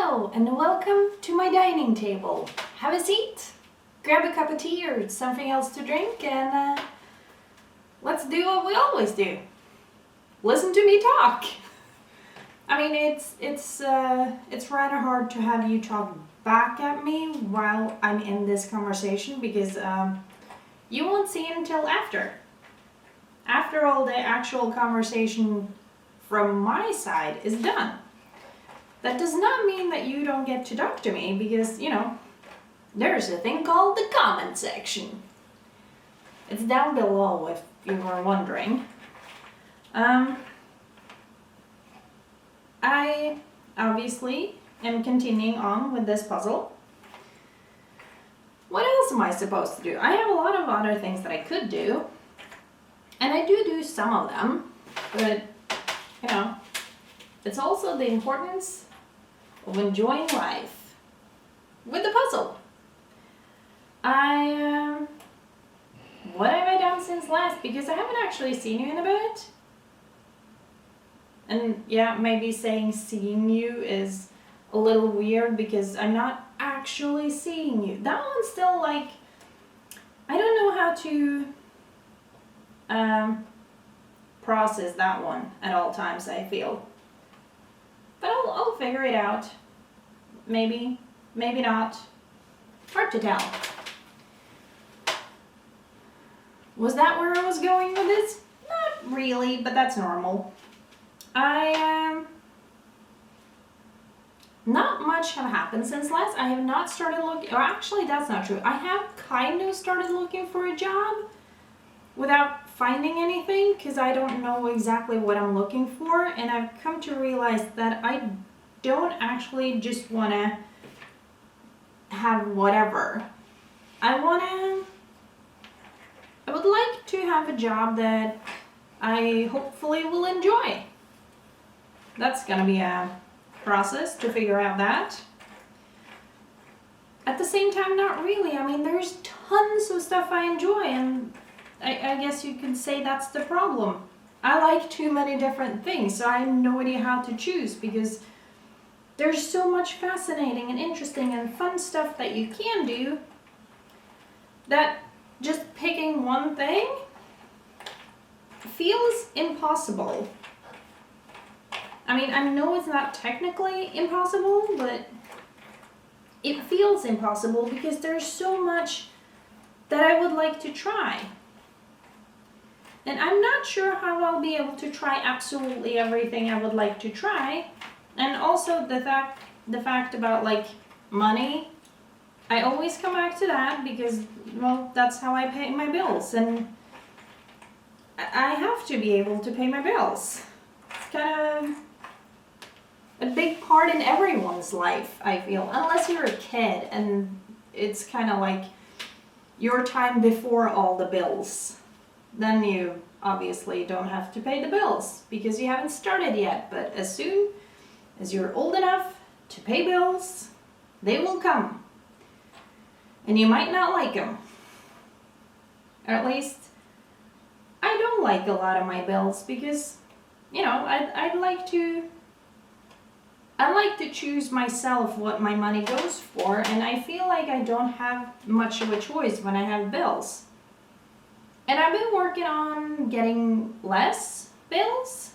Hello and welcome to my dining table. Have a seat, grab a cup of tea or something else to drink, and let's do what we always do. Listen to me talk. I mean, it's rather hard to have you talk back at me while I'm in this conversation because you won't see it until after all the actual conversation from my side is done. That does not mean that you don't get to talk to me because, there's a thing called the comment section. It's down below if you were wondering. I obviously am continuing on with this puzzle. What else am I supposed to do? I have a lot of other things that I could do. And I do some of them. But, it's also the importance of enjoying life with the puzzle. What have I done since last? Because I haven't actually seen you in a bit. And yeah, maybe saying seeing you is a little weird because I'm not actually seeing you. That one's still like, I don't know how to process that one at all times, I feel. But I'll figure it out. Maybe, maybe not. Hard to tell. Was that where I was going with this? Not really, but that's normal. Not much have happened since last. I have not started looking, or actually that's not true. I have kind of started looking for a job without finding anything because I don't know exactly what I'm looking for, and I've come to realize that I don't actually just want to have whatever. I would like to have a job that I hopefully will enjoy. That's gonna be a process to figure out that. At the same time, not really. I mean, there's tons of stuff I enjoy, and I guess you could say that's the problem. I like too many different things, so I have no idea how to choose because there's so much fascinating and interesting and fun stuff that you can do that just picking one thing feels impossible. I mean, I know it's not technically impossible, but it feels impossible because there's so much that I would like to try. And I'm not sure how I'll be able to try absolutely everything I would like to try. And also the fact about like money, I always come back to that because, well, that's how I pay my bills. And I have to be able to pay my bills. It's kind of a big part in everyone's life, I feel. Unless you're a kid and it's kind of like your time before all the bills. Then you obviously don't have to pay the bills because you haven't started yet. But as soon as you're old enough to pay bills, they will come. And you might not like them. Or at least, I don't like a lot of my bills because, I'd like to choose myself what my money goes for, and I feel like I don't have much of a choice when I have bills. And I've been working on getting less bills.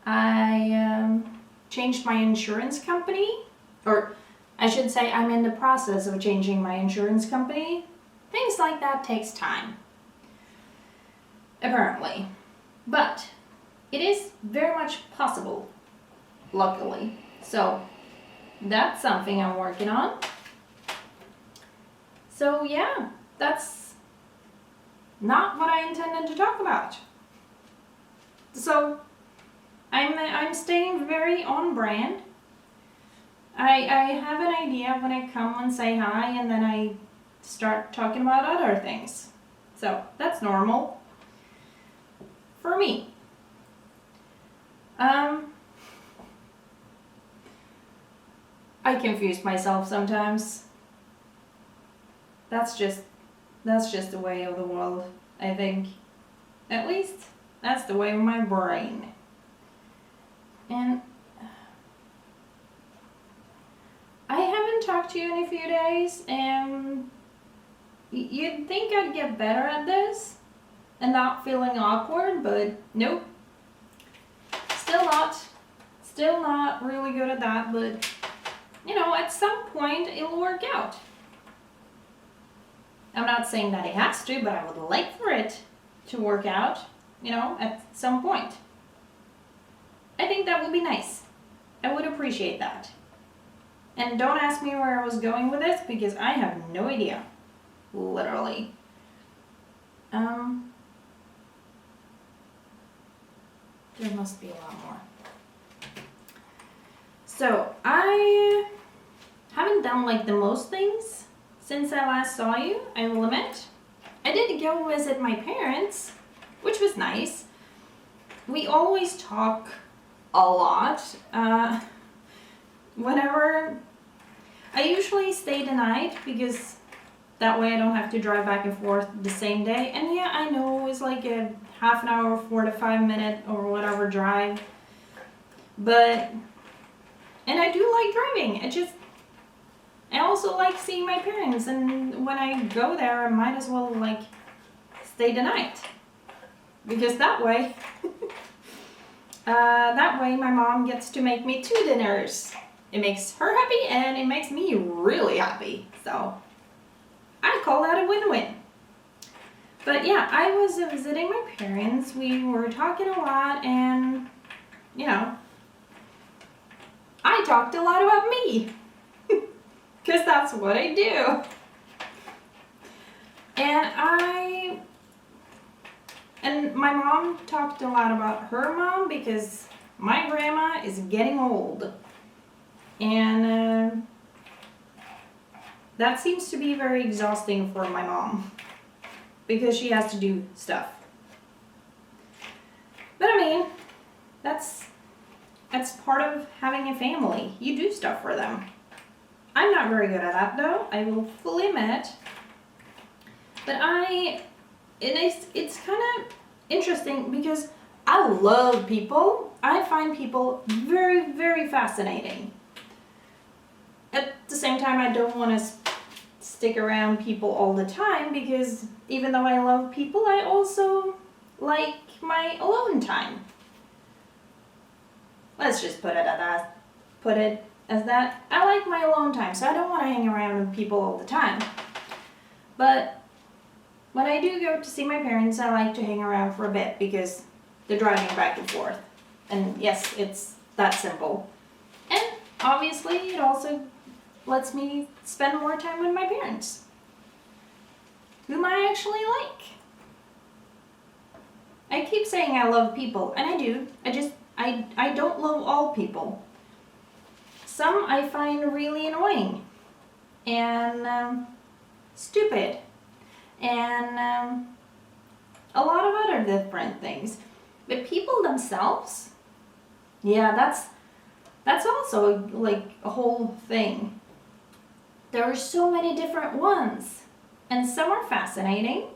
I changed my insurance company, or I should say I'm in the process of changing my insurance company. Things like that takes time, apparently. But it is very much possible, luckily. So that's something I'm working on. So yeah, that's not what I intended to talk about. So I'm staying very on brand. I have an idea when I come and say hi, and then I start talking about other things. So that's normal for me. I confuse myself sometimes. That's just the way of the world, I think. At least that's the way of my brain. And to you in a few days, and you'd think I'd get better at this and not feeling awkward, but nope. Still not really good at that, but you know, at some point it'll work out. I'm not saying that it has to, but I would like for it to work out, you know, at some point. I think that would be nice. I would appreciate that. And don't ask me where I was going with this because I have no idea. Literally. There must be a lot more. So, I haven't done like the most things since I last saw you, I will admit. I did go visit my parents, which was nice. We always talk a lot. Whenever I usually stay the night because that way I don't have to drive back and forth the same day. And yeah, I know it's like a half an hour, 45 minute or whatever drive. But, and I do like driving. I also like seeing my parents, and when I go there, I might as well like stay the night. Because that way, my mom gets to make me 2 dinners. It makes her happy and it makes me really happy. So I call that a win-win. But yeah, I was visiting my parents. We were talking a lot, and you know, I talked a lot about me. Because that's what I do. And my mom talked a lot about her mom because my grandma is getting old. And that seems to be very exhausting for my mom because she has to do stuff. But I mean, that's part of having a family. You do stuff for them. I'm not very good at that though, I will fully admit. But it's kind of interesting because I love people. I find people very, very fascinating. At the same time, I don't want to stick around people all the time because even though I love people, I also like my alone time. Let's just put it as that. I like my alone time, so I don't want to hang around with people all the time. But when I do go to see my parents, I like to hang around for a bit because they're driving back and forth. And yes, it's that simple. And obviously, it also lets me spend more time with my parents, whom I actually like. I keep saying I love people, and I do. I don't love all people. Some I find really annoying and stupid and a lot of other different things. But people themselves, yeah, that's also like a whole thing. There are so many different ones, and some are fascinating,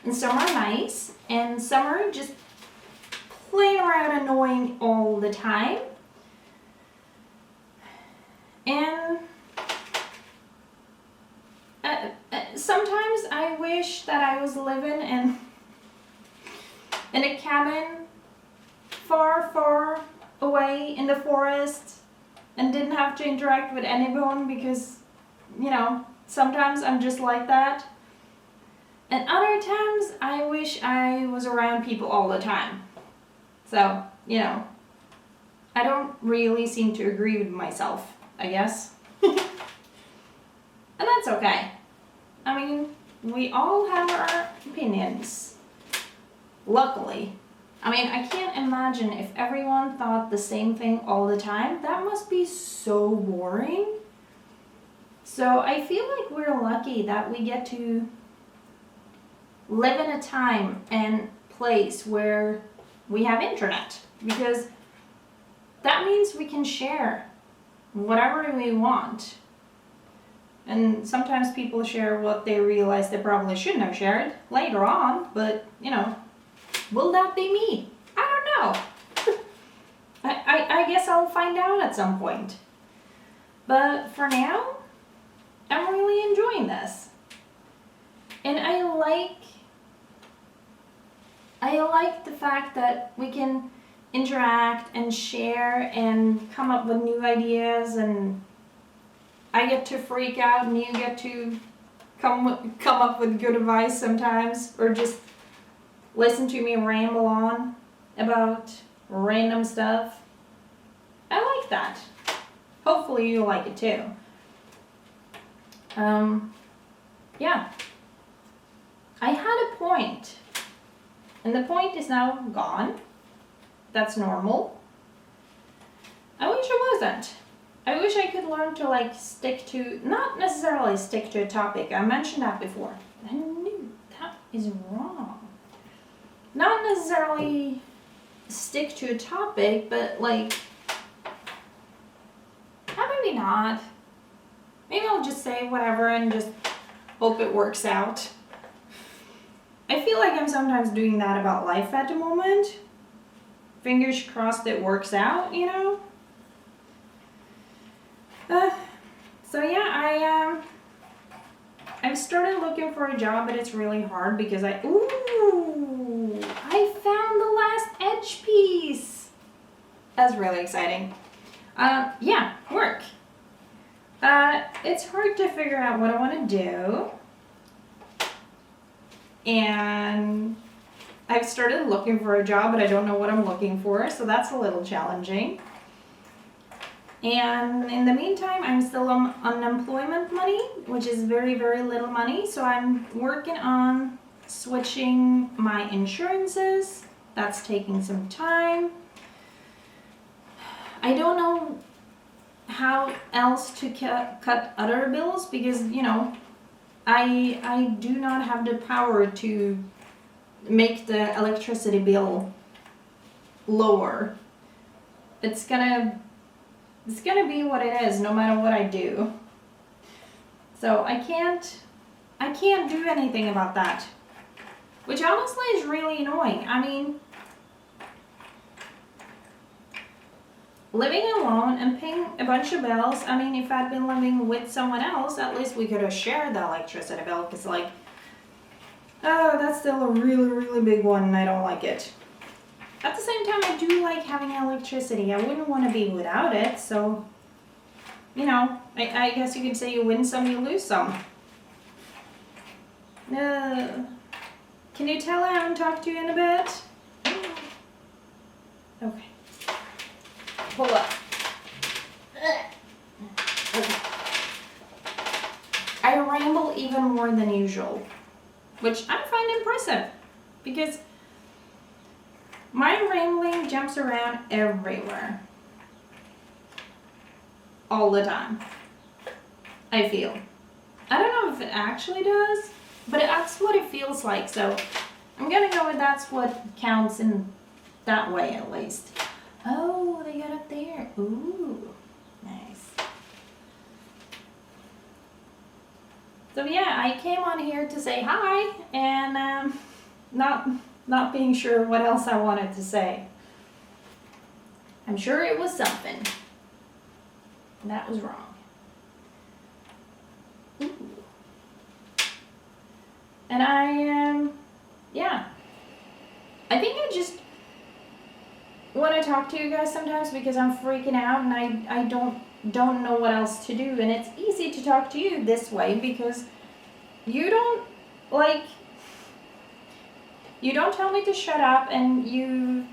and some are nice, and some are just plain around annoying all the time. And sometimes I wish that I was living in a cabin far, far away in the forest and didn't have to interact with anyone because, you know, sometimes I'm just like that. And other times I wish I was around people all the time. So, you know, I don't really seem to agree with myself, I guess. And that's okay. I mean, we all have our opinions. Luckily. I mean, I can't imagine if everyone thought the same thing all the time. That must be so boring. So I feel like we're lucky that we get to live in a time and place where we have internet, because that means we can share whatever we want. And sometimes people share what they realize they probably shouldn't have shared later on, but you know, will that be me? I don't know. I guess I'll find out at some point. But for now, I'm really enjoying this. And I like the fact that we can interact and share and come up with new ideas, and I get to freak out and you get to come up with good advice sometimes, or just listen to me ramble on about random stuff. I like that. Hopefully you like it too. Yeah. I had a point, and the point is now gone. That's normal. I wish it wasn't. I wish I could learn to like stick to, not necessarily stick to a topic. I mentioned that before. I knew that is wrong. Not necessarily stick to a topic, but like, maybe not. Maybe I'll just say whatever and just hope it works out. I feel like I'm sometimes doing that about life at the moment. Fingers crossed it works out, you know? So yeah, I've started looking for a job, but it's really hard because I found the last edge piece. That's really exciting. Yeah, work. It's hard to figure out what I want to do. And I've started looking for a job, but I don't know what I'm looking for, so that's a little challenging. And in the meantime, I'm still on unemployment money, which is very, very little money. So I'm working on switching my insurances. That's taking some time. I don't know how else to cut other bills because, you know, I do not have the power to make the electricity bill lower. It's gonna be what it is no matter what I do. So I can't do anything about that, which honestly is really annoying. I mean, living alone and paying a bunch of bills, I mean, if I'd been living with someone else, at least we could have shared the electricity bill, because like, oh, that's still a really, really big one and I don't like it. At the same time, I do like having electricity. I wouldn't want to be without it, so, you know, I guess you could say you win some, you lose some. Can you tell I haven't talked to you in a bit? Okay. Hold up. Okay. I ramble even more than usual, which I find impressive, because my rambling jumps around everywhere. All the time. I feel. I don't know if it actually does, but that's what it feels like, so I'm gonna go with that's what counts in that way at least. Oh, they got up there. Ooh, nice. So yeah, I came on here to say hi, and not being sure what else I wanted to say. I'm sure it was something. And that was wrong. Ooh. And yeah. I think I just want to talk to you guys sometimes because I'm freaking out and I don't know what else to do. And it's easy to talk to you this way because you don't tell me to shut up, and you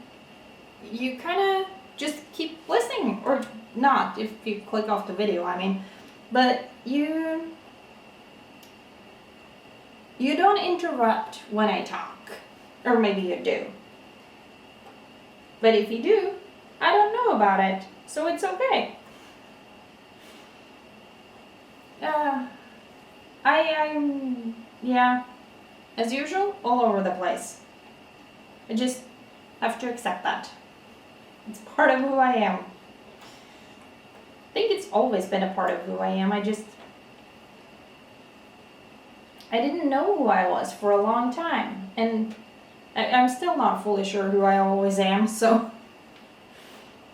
kind of just keep listening, or not if you click off the video, I mean, but you don't interrupt when I talk, or maybe you do, but if you do, I don't know about it, so it's okay. I'm yeah, as usual, all over the place. I just have to accept that. It's part of who I am. I think it's always been a part of who I am. I didn't know who I was for a long time. And I'm still not fully sure who I always am, so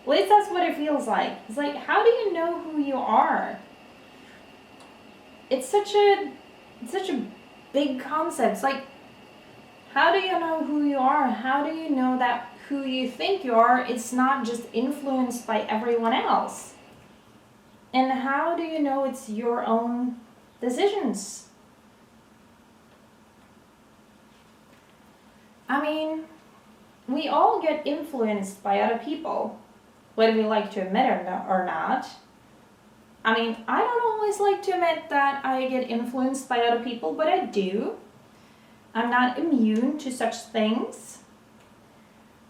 at least that's what it feels like. It's like, how do you know who you are? it's such a big concept. It's like, how do you know who you are? How do you know that who you think you are, it's not just influenced by everyone else? And how do you know it's your own decisions? I mean, we all get influenced by other people, whether we like to admit it or not. I mean, I don't always like to admit that I get influenced by other people, but I do. I'm not immune to such things.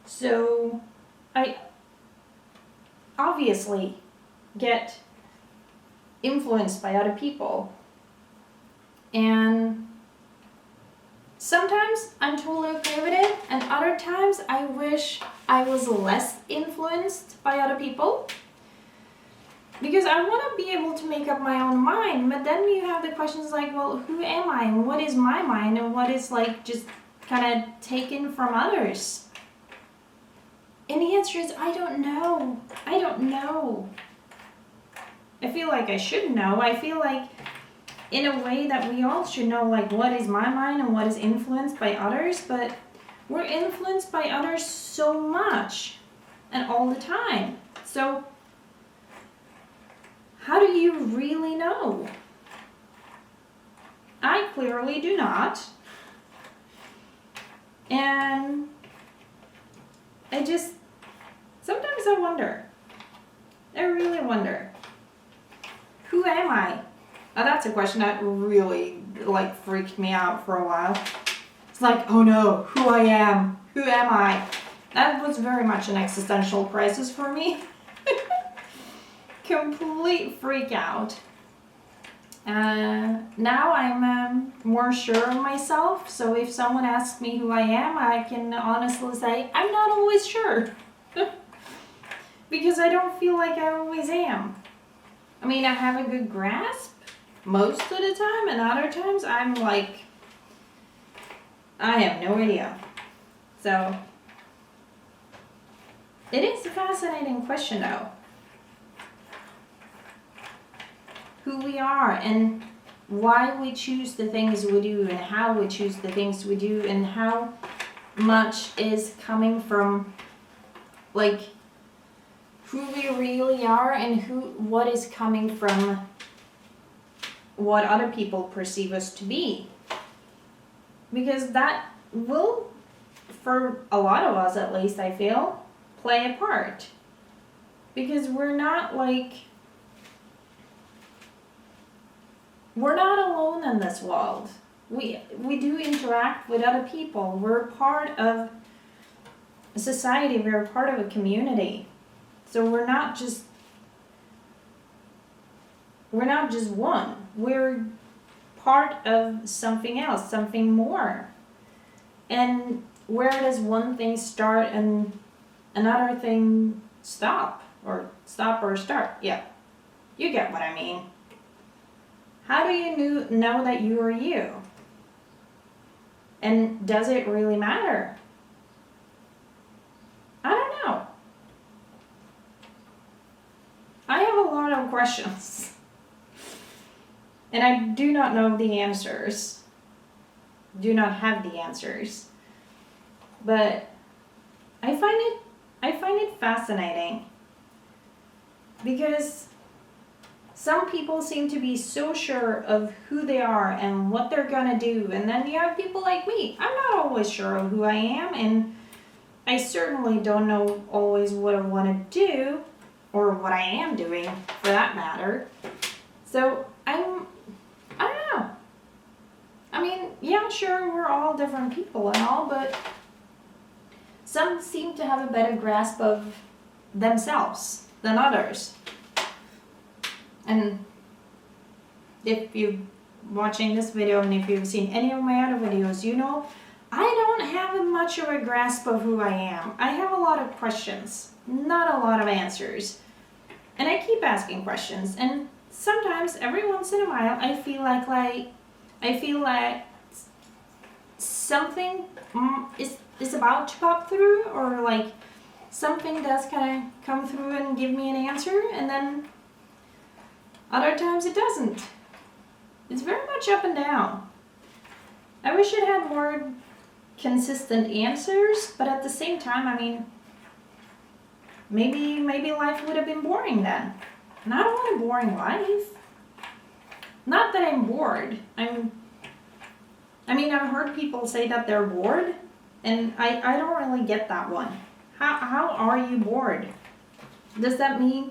So, I obviously get influenced by other people. And sometimes I'm totally okay with it, and other times I wish I was less influenced by other people. Because I want to be able to make up my own mind, but then you have the questions like, well, who am I, and what is my mind, and what is like just kind of taken from others? And the answer is, I don't know. I don't know. I feel like I should know. I feel like in a way that we all should know, like, what is my mind and what is influenced by others, but we're influenced by others so much and all the time. So how do you really know? I clearly do not. And sometimes I wonder. I really wonder. Who am I? Oh, that's a question that really freaked me out for a while. It's like, oh no, who I am. Who am I? That was very much an existential crisis for me. Complete freak out. Now I'm more sure of myself, so if someone asks me who I am, I can honestly say, I'm not always sure. Because I don't feel like I always am. I mean, I have a good grasp most of the time, and other times I'm like, I have no idea. So, it is a fascinating question though. Who we are and why we choose the things we do and how we choose the things we do and how much is coming from like who we really are and what is coming from what other people perceive us to be. Because that will, for a lot of us at least, I feel, play a part. Because we're not alone in this world. We do interact with other people. We're part of a society. We're part of a community. So we're not just one. We're part of something else, something more. And where does one thing start and another thing stop? Or stop or start? Yeah. You get what I mean. How do you know that you are you? And does it really matter? I don't know. I have a lot of questions. And I do not know the answers. Do not have the answers. But I find it fascinating. Because some people seem to be so sure of who they are and what they're gonna do. And then you have people like me. I'm not always sure of who I am, and I certainly don't know always what I want to do, or what I am doing, for that matter. So, I don't know. I mean, yeah, sure, we're all different people and all, but some seem to have a better grasp of themselves than others. And if you're watching this video and if you've seen any of my other videos, you know I don't have much of a grasp of who I am. I have a lot of questions, not a lot of answers. And I keep asking questions, and sometimes, every once in a while, I feel like something is about to pop through, or like something does kind of come through and give me an answer, and then other times it doesn't. It's very much up and down. I wish it had more consistent answers, but at the same time, I mean, maybe life would have been boring then. And I don't want a boring life. Not that I'm bored. I've heard people say that they're bored, and I don't really get that one. How are you bored? Does that mean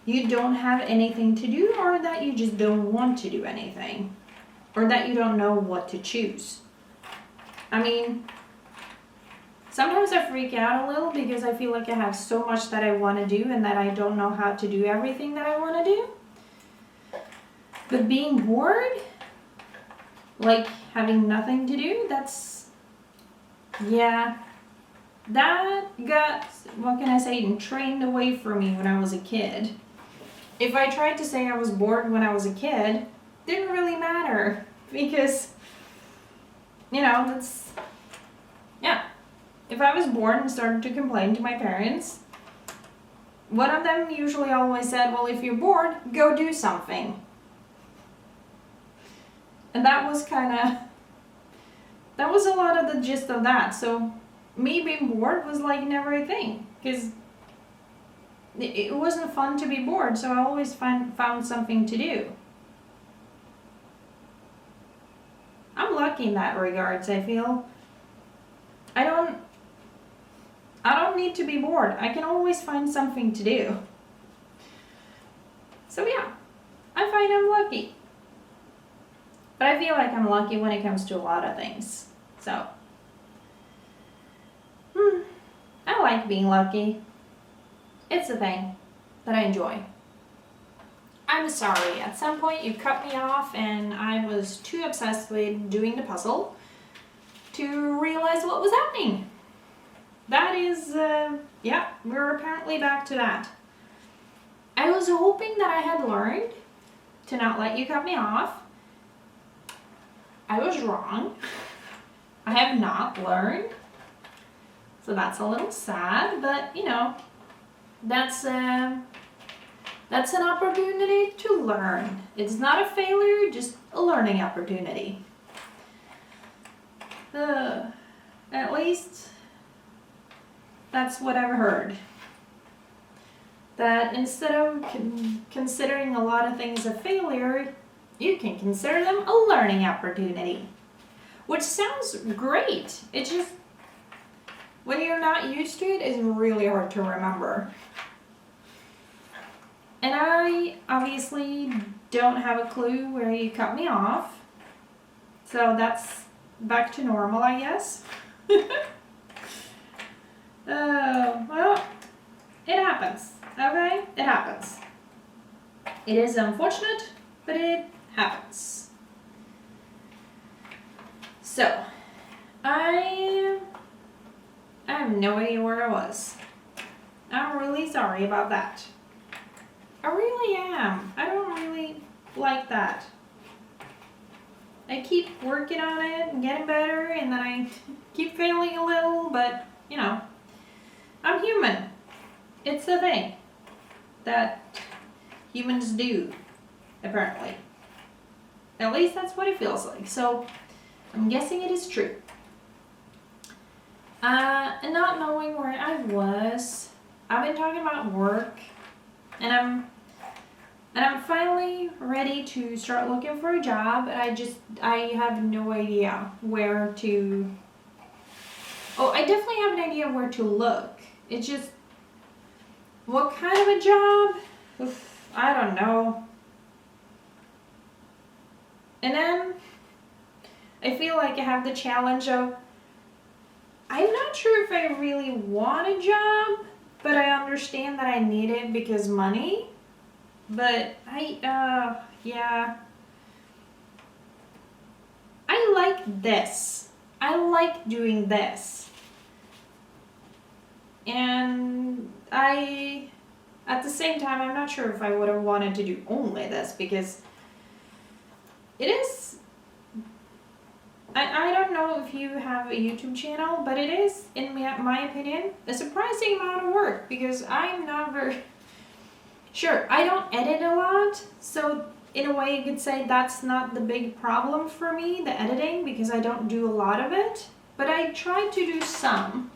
you don't have anything to do, or that you just don't want to do anything? Or that you don't know what to choose? I mean, sometimes I freak out a little because I feel like I have so much that I want to do and that I don't know how to do everything that I want to do. But being bored, like having nothing to do, that got, what can I say, trained away from me when I was a kid. If I tried to say I was bored when I was a kid, didn't really matter because, if I was bored and started to complain to my parents, one of them usually always said, well, if you're bored, go do something. And that was a lot of the gist of that. So me being bored was like never a thing, because it wasn't fun to be bored, so I always found something to do. I'm lucky in that regards, I feel. I don't need to be bored. I can always find something to do. So yeah, I find I'm lucky. But I feel like I'm lucky when it comes to a lot of things. So, I like being lucky. It's a thing that I enjoy. I'm sorry, at some point you cut me off and I was too obsessed with doing the puzzle to realize what was happening. That is, we're apparently back to that. I was hoping that I had learned to not let you cut me off. I was wrong. I have not learned. So that's a little sad, but that's an opportunity to learn. It's not a failure, just a learning opportunity. At least that's what I've heard. That instead of considering a lot of things a failure, you can consider them a learning opportunity. Which sounds great. It's just, when you're not used to it, it's really hard to remember. And I obviously don't have a clue where you cut me off. So that's back to normal, I guess. Well, it happens. Okay? It happens. It is unfortunate, but it happens. So, I have no idea where I was. I'm really sorry about that. I really am. I don't really like that. I keep working on it and getting better, and then I keep failing a little, but, I'm human. It's a thing that humans do, apparently. At least that's what it feels like. So, I'm guessing it is true. And not knowing where I was, I've been talking about work, and I'm finally ready to start looking for a job, and I have no idea where to. Oh, I definitely have an idea where to look. It's just, what kind of a job? Oof, I don't know. And then I feel like I have the challenge of, I'm not sure if I really want a job, but I understand that I need it because money. But I like this. I like doing this. And at the same time, I'm not sure if I would have wanted to do only this, because it is, I don't know if you have a YouTube channel, but it is, in my opinion, a surprising amount of work, because I'm not very, Sure, I don't edit a lot, so in a way you could say that's not the big problem for me, the editing, because I don't do a lot of it, but I try to do some.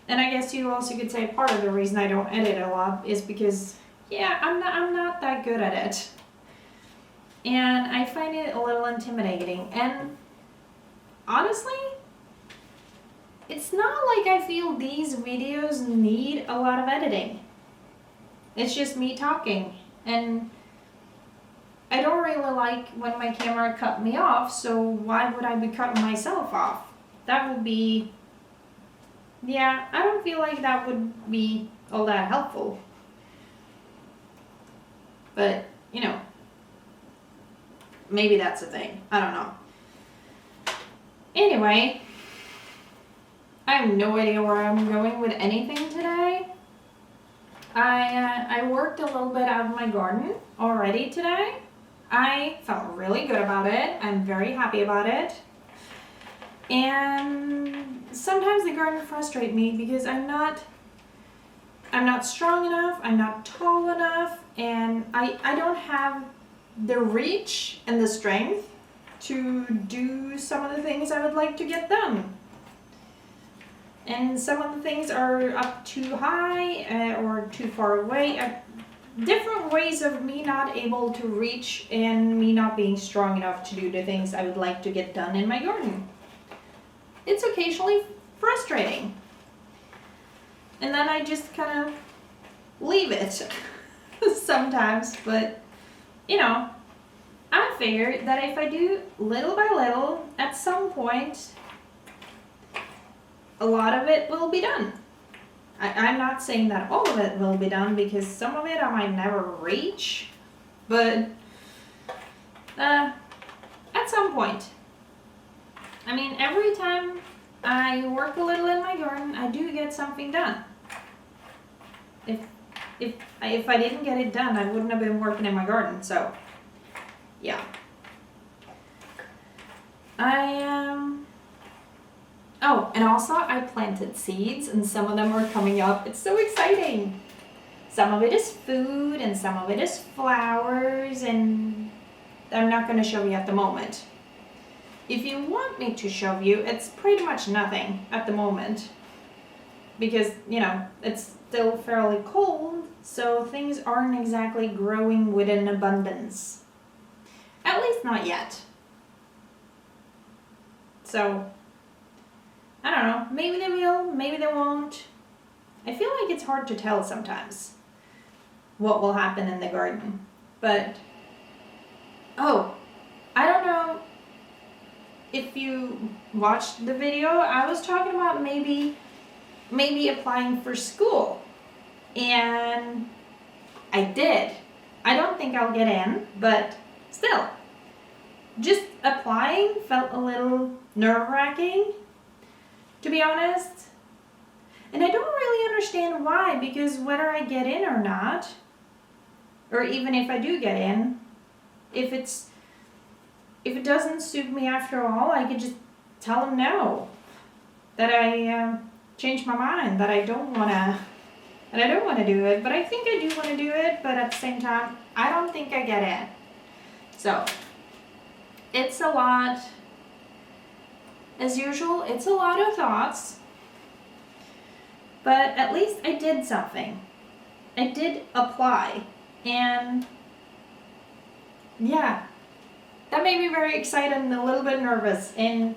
And I guess you also could say part of the reason I don't edit a lot is because, yeah, I'm not that good at it. And I find it a little intimidating. And honestly, it's not like I feel these videos need a lot of editing. It's just me talking. And I don't really like when my camera cut me off, so why would I be cutting myself off? That would be, yeah, I don't feel like that would be all that helpful. But, you know, maybe that's a thing. I don't know. Anyway, I have no idea where I'm going with anything today. I worked a little bit out of my garden already today. I felt really good about it. I'm very happy about it. And sometimes the garden frustrates me because I'm not strong enough, I'm not tall enough, and I don't have the reach and the strength to do some of the things I would like to get done. And some of the things are up too high or too far away. Different ways of me not able to reach and me not being strong enough to do the things I would like to get done in my garden. It's occasionally frustrating. And then I just kind of leave it sometimes, but you know, I figured that if I do little by little, at some point, a lot of it will be done. I'm not saying that all of it will be done because some of it I might never reach, but at some point. I mean, every time I work a little in my garden, I do get something done. If I didn't get it done, I wouldn't have been working in my garden, so yeah. Oh, and also I planted seeds and some of them are coming up. It's so exciting. Some of it is food and some of it is flowers, and I'm not going to show you at the moment. If you want me to show you, it's pretty much nothing at the moment because, you know, it's still fairly cold, so things aren't exactly growing with an abundance. At least not yet. So, I don't know, maybe they will, maybe they won't. I feel like it's hard to tell sometimes what will happen in the garden. But, oh, I don't know if you watched the video. I was talking about maybe applying for school. And I did. I don't think I'll get in, but still. Just applying felt a little nerve-wracking, to be honest. And I don't really understand why, because whether I get in or not, or even if I do get in, if it doesn't suit me after all, I could just tell them no. That I changed my mind, that I don't want to do it, but I think I do want to do it, but at the same time, I don't think I get in. So, it's a lot. As usual, it's a lot of thoughts, but at least I did something. I did apply, and yeah, that made me very excited and a little bit nervous, and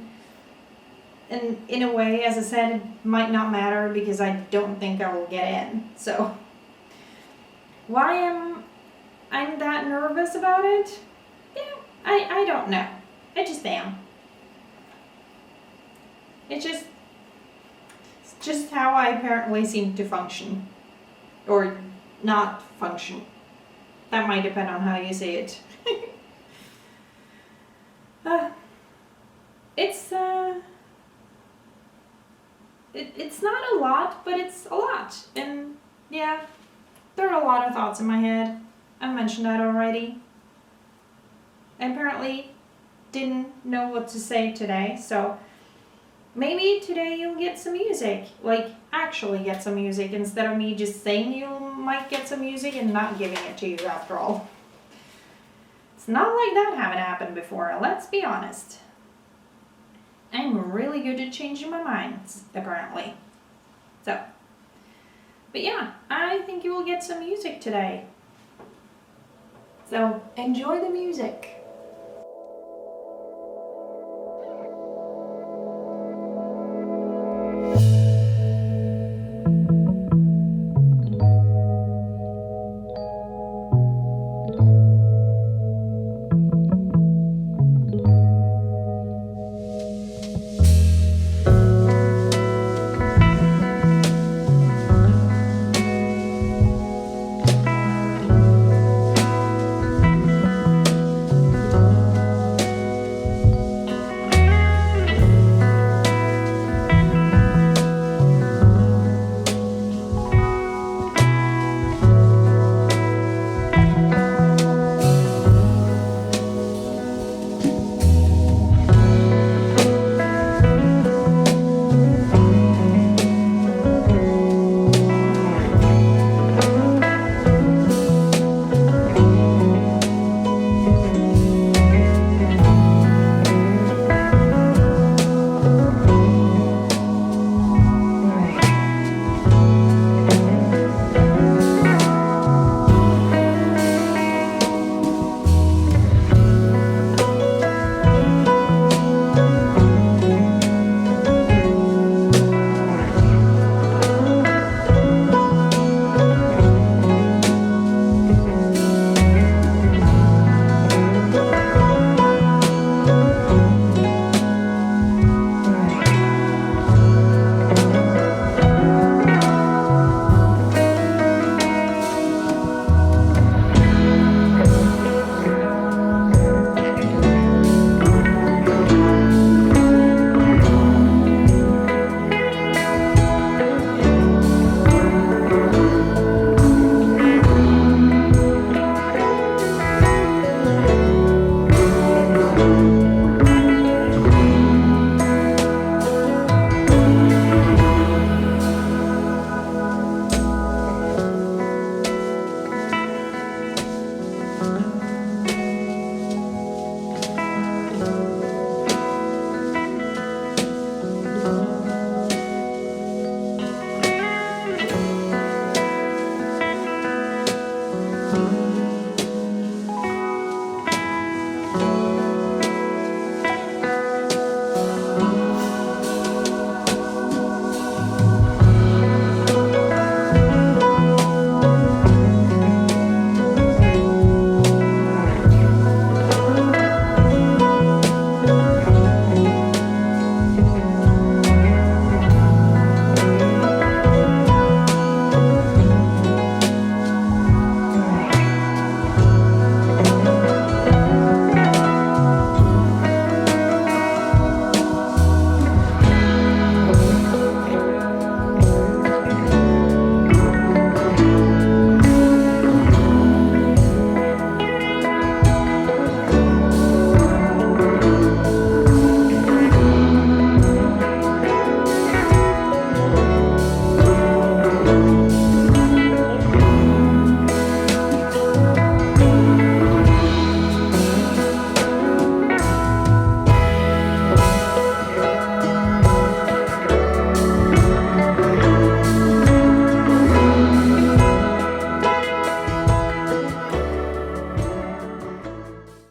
in a way, as I said, it might not matter because I don't think I will get in. So, why am I that nervous about it? Yeah, I don't know. I just am. It's just how I apparently seem to function. Or not function. That might depend on how you say it. It's not a lot, but it's a lot. And yeah, there are a lot of thoughts in my head. I mentioned that already. I apparently didn't know what to say today, so maybe today you'll get some music. Like, actually get some music instead of me just saying you might get some music and not giving it to you after all. It's not like that haven't happened before, let's be honest. I'm really good at changing my minds, apparently. So, but yeah, I think you will get some music today. So, enjoy the music.